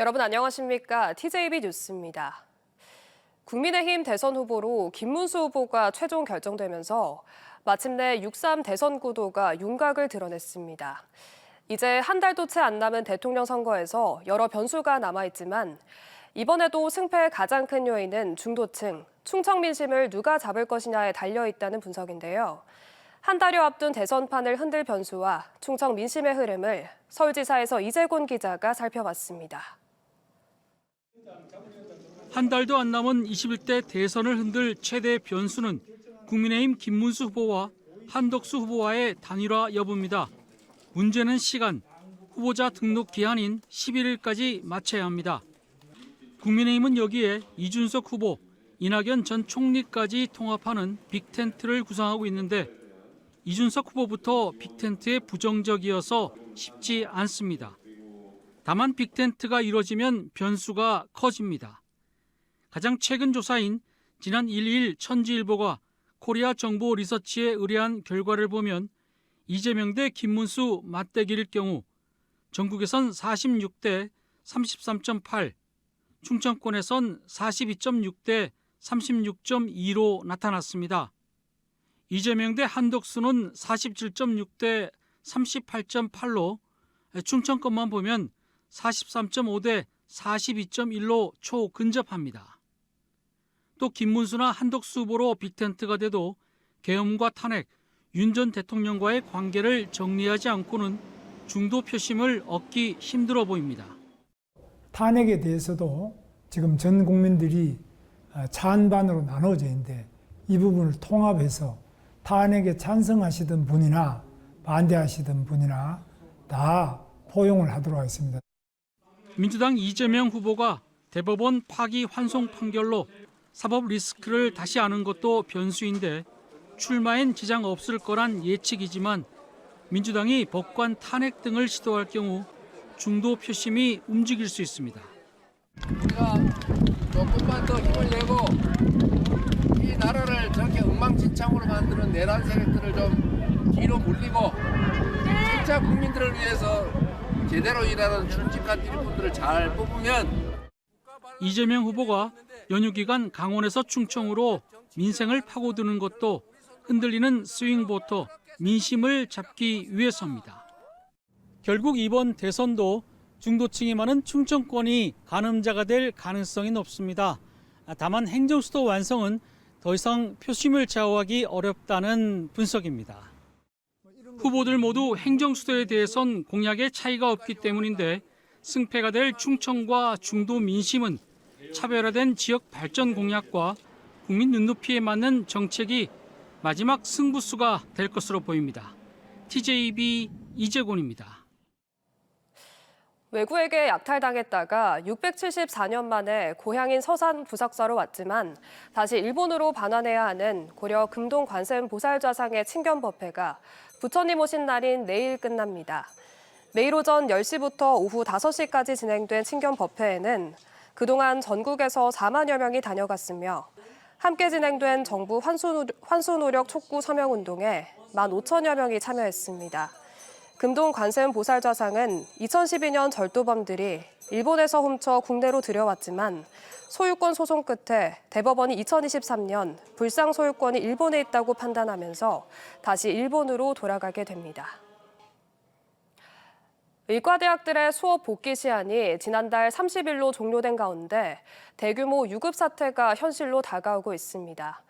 여러분 안녕하십니까? TJB 뉴스입니다. 국민의힘 대선 후보로 김문수 후보가 최종 결정되면서 마침내 6.3 대선 구도가 윤곽을 드러냈습니다. 이제 한 달도 채 안 남은 대통령 선거에서 여러 변수가 남아있지만 이번에도 승패의 가장 큰 요인은 중도층, 충청 민심을 누가 잡을 것이냐에 달려있다는 분석인데요. 한 달여 앞둔 대선판을 흔들 변수와 충청 민심의 흐름을 서울지사에서 이재곤 기자가 살펴봤습니다. 한 달도 안 남은 21대 대선을 흔들 최대 변수는 국민의힘 김문수 후보와 한덕수 후보와의 단일화 여부입니다. 문제는 시간, 후보자 등록 기한인 11일까지 맞춰야 합니다. 국민의힘은 여기에 이준석 후보, 이낙연 전 총리까지 통합하는 빅텐트를 구성하고 있는데 이준석 후보부터 빅텐트에 부정적이어서 쉽지 않습니다. 다만 빅텐트가 이뤄지면 변수가 커집니다. 가장 최근 조사인 지난 1일 천지일보가 코리아 정보 리서치에 의뢰한 결과를 보면 이재명 대 김문수 맞대결일 경우 전국에선 46대 33.8, 충청권에선 42.6대 36.2로 나타났습니다. 이재명 대 한덕수는 47.6대 38.8로 충청권만 보면 43.5대 42.1로 초근접합니다. 또 김문수나 한덕수 후보로 빅텐트가 돼도 계엄과 탄핵, 윤 전 대통령과의 관계를 정리하지 않고는 중도 표심을 얻기 힘들어 보입니다. 탄핵에 대해서도 지금 전 국민들이 찬반으로 나눠져 있는데 이 부분을 통합해서 탄핵에 찬성하시던 분이나 반대하시던 분이나 다 포용을 하도록 하겠습니다. 민주당 이재명 후보가 대법원 파기 환송 판결로 사법 리스크를 다시 아는 것도 변수인데 출마엔 지장 없을 거란 예측이지만 민주당이 법관 탄핵 등을 시도할 경우 중도 표심이 움직일 수 있습니다. 우리가 조금만 더 힘을 내고 이 나라를 저렇게 엉망진창으로 만드는 내란 세력들을 좀 뒤로 물리고 진짜 국민들을 위해서 제대로 일하는 충직한 일꾼들을 잘 뽑으면 이재명 후보가 연휴 기간 강원에서 충청으로 민생을 파고드는 것도 흔들리는 스윙보터 민심을 잡기 위해서입니다. 결국 이번 대선도 중도층이 많은 충청권이 가늠자가 될 가능성이 높습니다. 다만 행정수도 완성은 더 이상 표심을 좌우하기 어렵다는 분석입니다. 후보들 모두 행정수도에 대해선 공약의 차이가 없기 때문인데 승패가 될 충청과 중도 민심은 차별화된 지역 발전 공약과 국민 눈높이에 맞는 정책이 마지막 승부수가 될 것으로 보입니다. TJB 이재곤입니다. 외구에게 약탈당했다가 674년 만에 고향인 서산 부석사로 왔지만 다시 일본으로 반환해야 하는 고려 금동 관세음 보살좌상의 친견법회가 부처님 오신 날인 내일 끝납니다. 내일 오전 10시부터 오후 5시까지 진행된 친견법회에는 그동안 전국에서 4만여 명이 다녀갔으며 함께 진행된 정부 환수 노력 촉구 서명운동에 15,000여 명이 참여했습니다. 금동 관세음 보살좌상은 2012년 절도범들이 일본에서 훔쳐 국내로 들여왔지만 소유권 소송 끝에 대법원이 2023년 불상 소유권이 일본에 있다고 판단하면서 다시 일본으로 돌아가게 됩니다. 의과대학들의 수업 복귀 시한이 지난달 30일로 종료된 가운데 대규모 유급 사태가 현실로 다가오고 있습니다.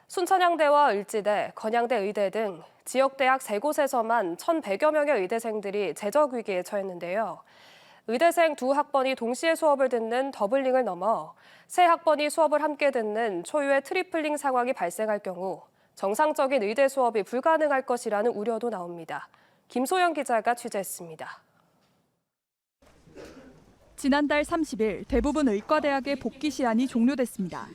순천향대와 을지대, 건양대 의대 등 지역대학 3곳에서만 1,100여 명의 의대생들이 재적 위기에 처했는데요. 의대생 2학번이 동시에 수업을 듣는 더블링을 넘어 3학번이 수업을 함께 듣는 초유의 트리플링 상황이 발생할 경우 정상적인 의대 수업이 불가능할 것이라는 우려도 나옵니다. 김소영 기자가 취재했습니다. 지난달 30일 대부분 의과대학의 복귀 시한이 종료됐습니다.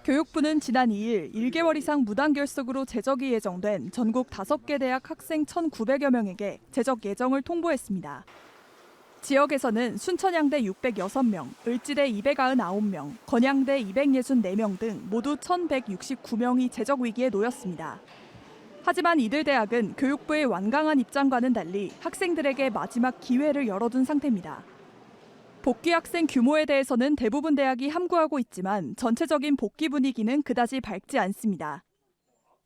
교육부는 지난 2일 1개월 이상 무단 결석으로 재적이 예정된 전국 5개 대학 학생 1,900여 명에게 재적 예정을 통보했습니다. 지역에서는 순천향대 606명, 을지대 299명, 건양대 264명 등 모두 1,169명이 재적 위기에 놓였습니다. 하지만 이들 대학은 교육부의 완강한 입장과는 달리 학생들에게 마지막 기회를 열어둔 상태입니다. 복귀 학생 규모에 대해서는 대부분 대학이 함구하고 있지만 전체적인 복귀 분위기는 그다지 밝지 않습니다.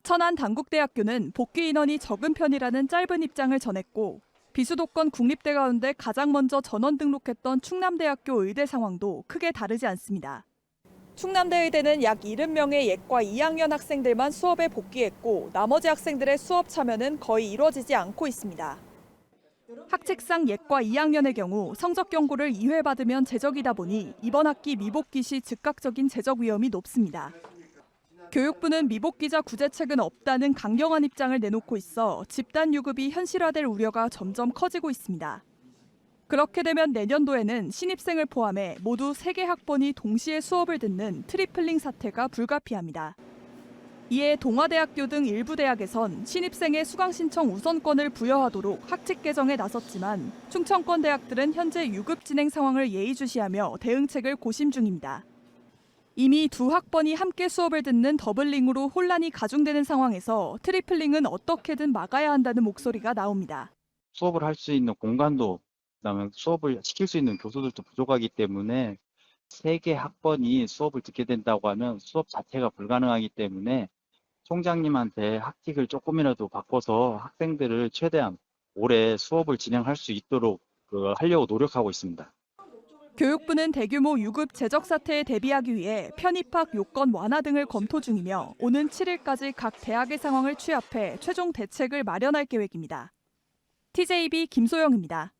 천안단국대학교는 복귀 인원이 적은 편이라는 짧은 입장을 전했고 비수도권 국립대 가운데 가장 먼저 전원 등록했던 충남대학교 의대 상황도 크게 다르지 않습니다. 충남대 의대는 약 70명의 예과 2학년 학생들만 수업에 복귀했고 나머지 학생들의 수업 참여는 거의 이루어지지 않고 있습니다. 학칙상 예과 2학년의 경우 성적 경고를 2회 받으면 제적이다 보니 이번 학기 미복귀 시 즉각적인 제적 위험이 높습니다. 교육부는 미복귀자 구제책은 없다는 강경한 입장을 내놓고 있어 집단 유급이 현실화될 우려가 점점 커지고 있습니다. 그렇게 되면 내년도에는 신입생을 포함해 모두 3개 학번이 동시에 수업을 듣는 트리플링 사태가 불가피합니다. 이에 동아대학교 등 일부 대학에선 신입생의 수강 신청 우선권을 부여하도록 학칙 개정에 나섰지만 충청권 대학들은 현재 유급 진행 상황을 예의주시하며 대응책을 고심 중입니다. 이미 두 학번이 함께 수업을 듣는 더블링으로 혼란이 가중되는 상황에서 트리플링은 어떻게든 막아야 한다는 목소리가 나옵니다. 수업을 할 수 있는 공간도 그다음에 수업을 시킬 수 있는 교수들도 부족하기 때문에 3개 학번이 수업을 듣게 된다고 하면 수업 자체가 불가능하기 때문에 총장님한테 학칙을 조금이라도 바꿔서 학생들을 최대한 오래 수업을 진행할 수 있도록 하려고 노력하고 있습니다. 교육부는 대규모 유급 제적 사태에 대비하기 위해 편입학 요건 완화 등을 검토 중이며 오는 7일까지 각 대학의 상황을 취합해 최종 대책을 마련할 계획입니다. TJB 김소영입니다.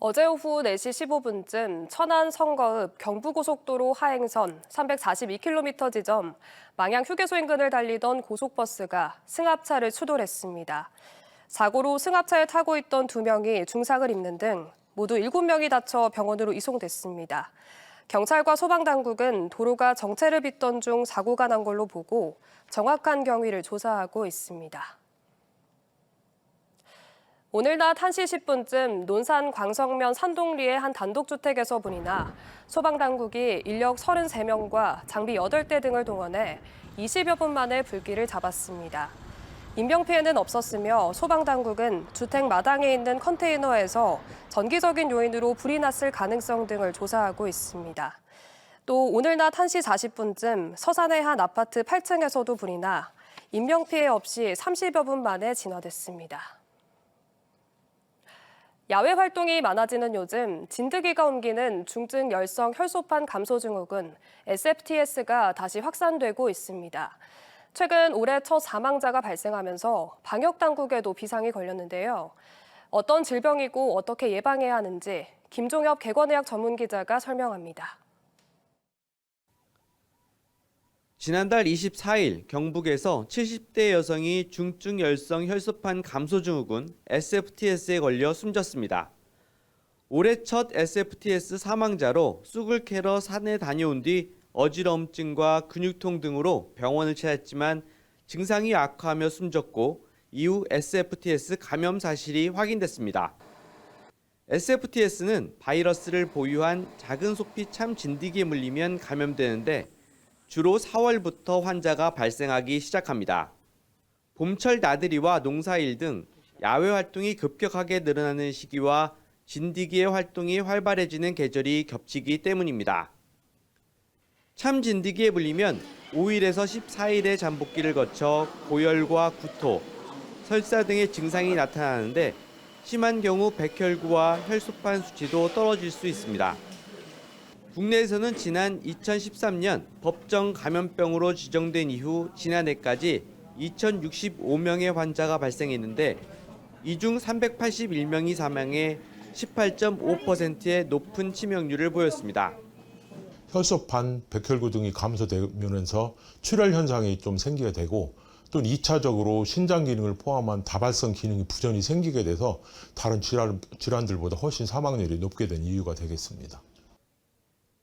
어제 오후 4시 15분쯤 천안 성거읍 경부고속도로 하행선 342km 지점 망양 휴게소 인근을 달리던 고속버스가 승합차를 추돌했습니다. 사고로 승합차에 타고 있던 2명이 중상을 입는 등 모두 7명이 다쳐 병원으로 이송됐습니다. 경찰과 소방당국은 도로가 정체를 빚던 중 사고가 난 걸로 보고 정확한 경위를 조사하고 있습니다. 오늘 낮 1시 10분쯤 논산 광성면 산동리의 한 단독주택에서 불이 나 소방당국이 인력 33명과 장비 8대 등을 동원해 20여 분 만에 불길을 잡았습니다. 인명피해는 없었으며 소방당국은 주택 마당에 있는 컨테이너에서 전기적인 요인으로 불이 났을 가능성 등을 조사하고 있습니다. 또 오늘 낮 1시 40분쯤 서산의 한 아파트 8층에서도 불이 나 인명피해 없이 30여 분 만에 진화됐습니다. 야외 활동이 많아지는 요즘 진드기가 옮기는 중증 열성 혈소판 감소 증후군 SFTS가 다시 확산되고 있습니다. 최근 올해 첫 사망자가 발생하면서 방역당국에도 비상이 걸렸는데요. 어떤 질병이고 어떻게 예방해야 하는지 김종엽 객원의학 전문기자가 설명합니다. 지난달 24일 경북에서 70대 여성이 중증 열성 혈소판 감소 증후군 SFTS에 걸려 숨졌습니다. 올해 첫 SFTS 사망자로 쑥을 캐러 산에 다녀온 뒤 어지러움증과 근육통 등으로 병원을 찾았지만 증상이 악화하며 숨졌고 이후 SFTS 감염 사실이 확인됐습니다. SFTS는 바이러스를 보유한 작은 소피 참 진드기에 물리면 감염되는데 주로 4월부터 환자가 발생하기 시작합니다. 봄철 나들이와 농사일 등 야외 활동이 급격하게 늘어나는 시기와 진드기의 활동이 활발해지는 계절이 겹치기 때문입니다. 참 진드기에 물리면 5일에서 14일의 잠복기를 거쳐 고열과 구토, 설사 등의 증상이 나타나는데 심한 경우 백혈구와 혈소판 수치도 떨어질 수 있습니다. 국내에서는 지난 2013년 법정 감염병으로 지정된 이후 지난해까지 2,065명의 환자가 발생했는데 이 중 381명이 사망해 18.5%의 높은 치명률을 보였습니다. 혈소판, 백혈구 등이 감소되면서 출혈 현상이 좀 생기게 되고 또 2차적으로 신장 기능을 포함한 다발성 기능이 부전이 생기게 돼서 다른 질환들보다 훨씬 사망률이 높게 된 이유가 되겠습니다.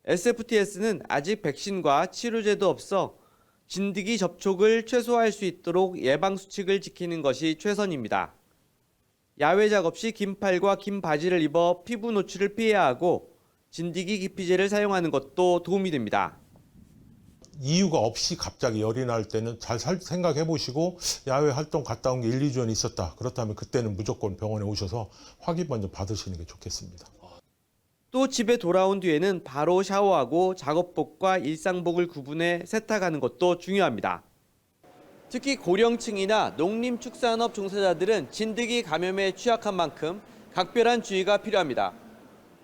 SFTS는 아직 백신과 치료제도 없어 진드기 접촉을 최소화할 수 있도록 예방수칙을 지키는 것이 최선입니다. 야외 작업 시 긴 팔과 긴 바지를 입어 피부 노출을 피해야 하고 진드기 기피제를 사용하는 것도 도움이 됩니다. 이유가 없이 갑자기 열이 날 때는 잘 생각해 보시고 야외 활동 갔다 온 게 1, 2주 전에 있었다. 그렇다면 그때는 무조건 병원에 오셔서 확인 먼저 받으시는 게 좋겠습니다. 또 집에 돌아온 뒤에는 바로 샤워하고 작업복과 일상복을 구분해 세탁하는 것도 중요합니다. 특히 고령층이나 농림축산업 종사자들은 진드기 감염에 취약한 만큼 각별한 주의가 필요합니다.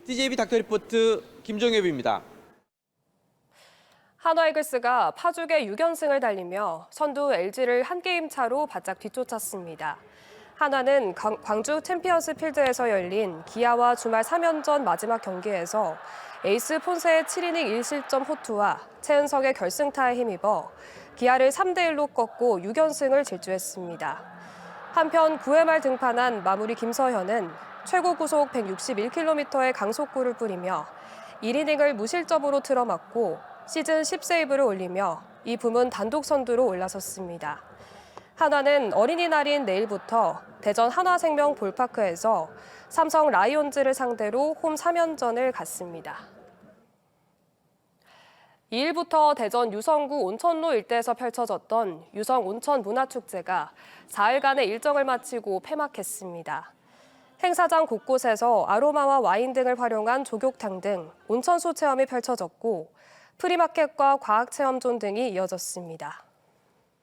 TJB 닥터리포트 김종엽입니다. 한화이글스가 파죽의 6연승을 달리며 선두 LG를 한 게임 차로 바짝 뒤쫓았습니다. 한화는 광주 챔피언스 필드에서 열린 기아와 주말 3연전 마지막 경기에서 에이스 폰세의 7이닝 1실점 호투와 최은석의 결승타에 힘입어 기아를 3대1로 꺾고 6연승을 질주했습니다. 한편 9회 말 등판한 마무리 김서현은 최고 구속 161km의 강속구를 뿌리며 1이닝을 무실점으로 틀어막고 시즌 10세이브를 올리며 이 부문 단독 선두로 올라섰습니다. 한화는 어린이날인 내일부터 대전 한화생명 볼파크에서 삼성 라이온즈를 상대로 홈 3연전을 갖습니다. 2일부터 대전 유성구 온천로 일대에서 펼쳐졌던 유성 온천 문화축제가 4일간의 일정을 마치고 폐막했습니다. 행사장 곳곳에서 아로마와 와인 등을 활용한 조격탕 등 온천소 체험이 펼쳐졌고 프리마켓과 과학체험존 등이 이어졌습니다.